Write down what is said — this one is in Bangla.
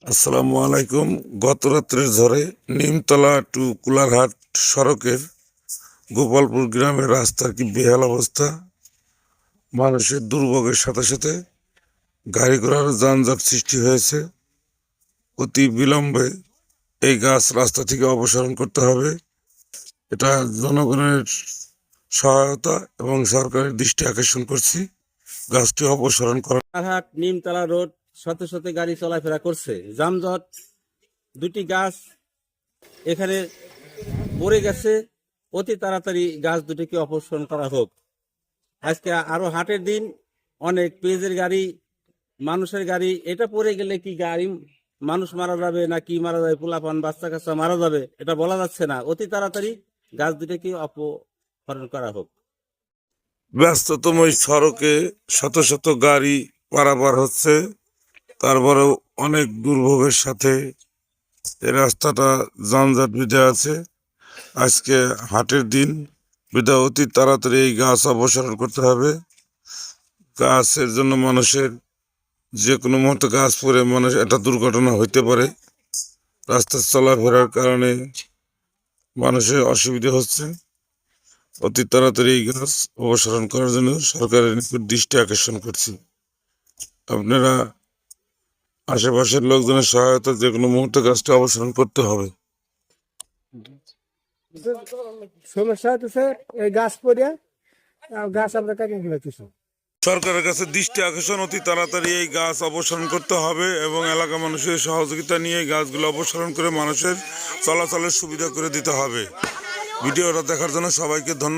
আসসালামু আলাইকুম। গত রাত্রের ঝড়ে নিমতলা টু কুলারহাট সড়কের গোপালপুর গ্রামের রাস্তার কি বেহাল অবস্থা। মানুষের দুর্ভোগের সাথে সাথে গাড়ি ঘোড়ার যানজট সৃষ্টি হয়েছে। অতি বিলম্বে এই গাছ রাস্তা থেকে অপসারণ করতে হবে। এটা জনগণের সহায়তা এবং সরকারের দৃষ্টি আকর্ষণ করছি, গাছটি অপসারণ করা। হাট নিমতলা রোড শত শত গাড়ি চলাফেরা করছে, যানজট। দুটি গাছ এখানে পড়ে গেছে, অতি তাড়াতাড়ি গাছ দুটিকে অপসারণ করা হোক। আজকে আরো হাটের দিন, অনেক পেজের গাড়ি, মানুষের গাড়ি, এটা পড়ে গেলে কি গাড়ি মানুষ মারা যাবে না কি মারা যাবে, পোলাপান বাচ্চা কাচ্চা মারা যাবে, এটা বলা যাচ্ছে না। অতি তাড়াতাড়ি গাছ দুটিকে অপসারণ করা হোক। ব্যস্ততম এই সড়কে শত শত গাড়ি পারাপার হচ্ছে, তারপরেও অনেক দুর্ভোগের সাথে এই রাস্তাটা যানজট বেঁধে আছে। আজকে হাটের দিন, বিধায় অতি তাড়াতাড়ি এই গাছ অপসারণ করতে হবে। গাছের জন্য মানুষের যে কোনো মুহূর্তে গাছ পড়ে মানুষ একটা দুর্ঘটনা হইতে পারে। রাস্তার চলাফেরার কারণে মানুষের অসুবিধা হচ্ছে। অতি তাড়াতাড়ি এই গাছ অপসারণ করার জন্য সরকারের নিকট দৃষ্টি আকর্ষণ করছি। আপনারা আশেপাশের লোকজনের সহায়তা যে কোনো মুহূর্তে গাছটি অপসারণ করতে হবে। সমস্যা হচ্ছে এই গাছ পড়ে গাছ আমরা কাটিয়ে ফেলেছি। সরকারের কাছে দৃষ্টি আকর্ষণ, অতি তাড়াতাড়ি এই গাছ অপসারণ করতে হবে এবং এলাকা মানুষের সহযোগিতা নিয়ে এই গাছগুলো অপসারণ করে মানুষের চলাচলের সুবিধা করে দিতে হবে। ভিডিওটা দেখার জন্য সবাইকে ধন্যবাদ।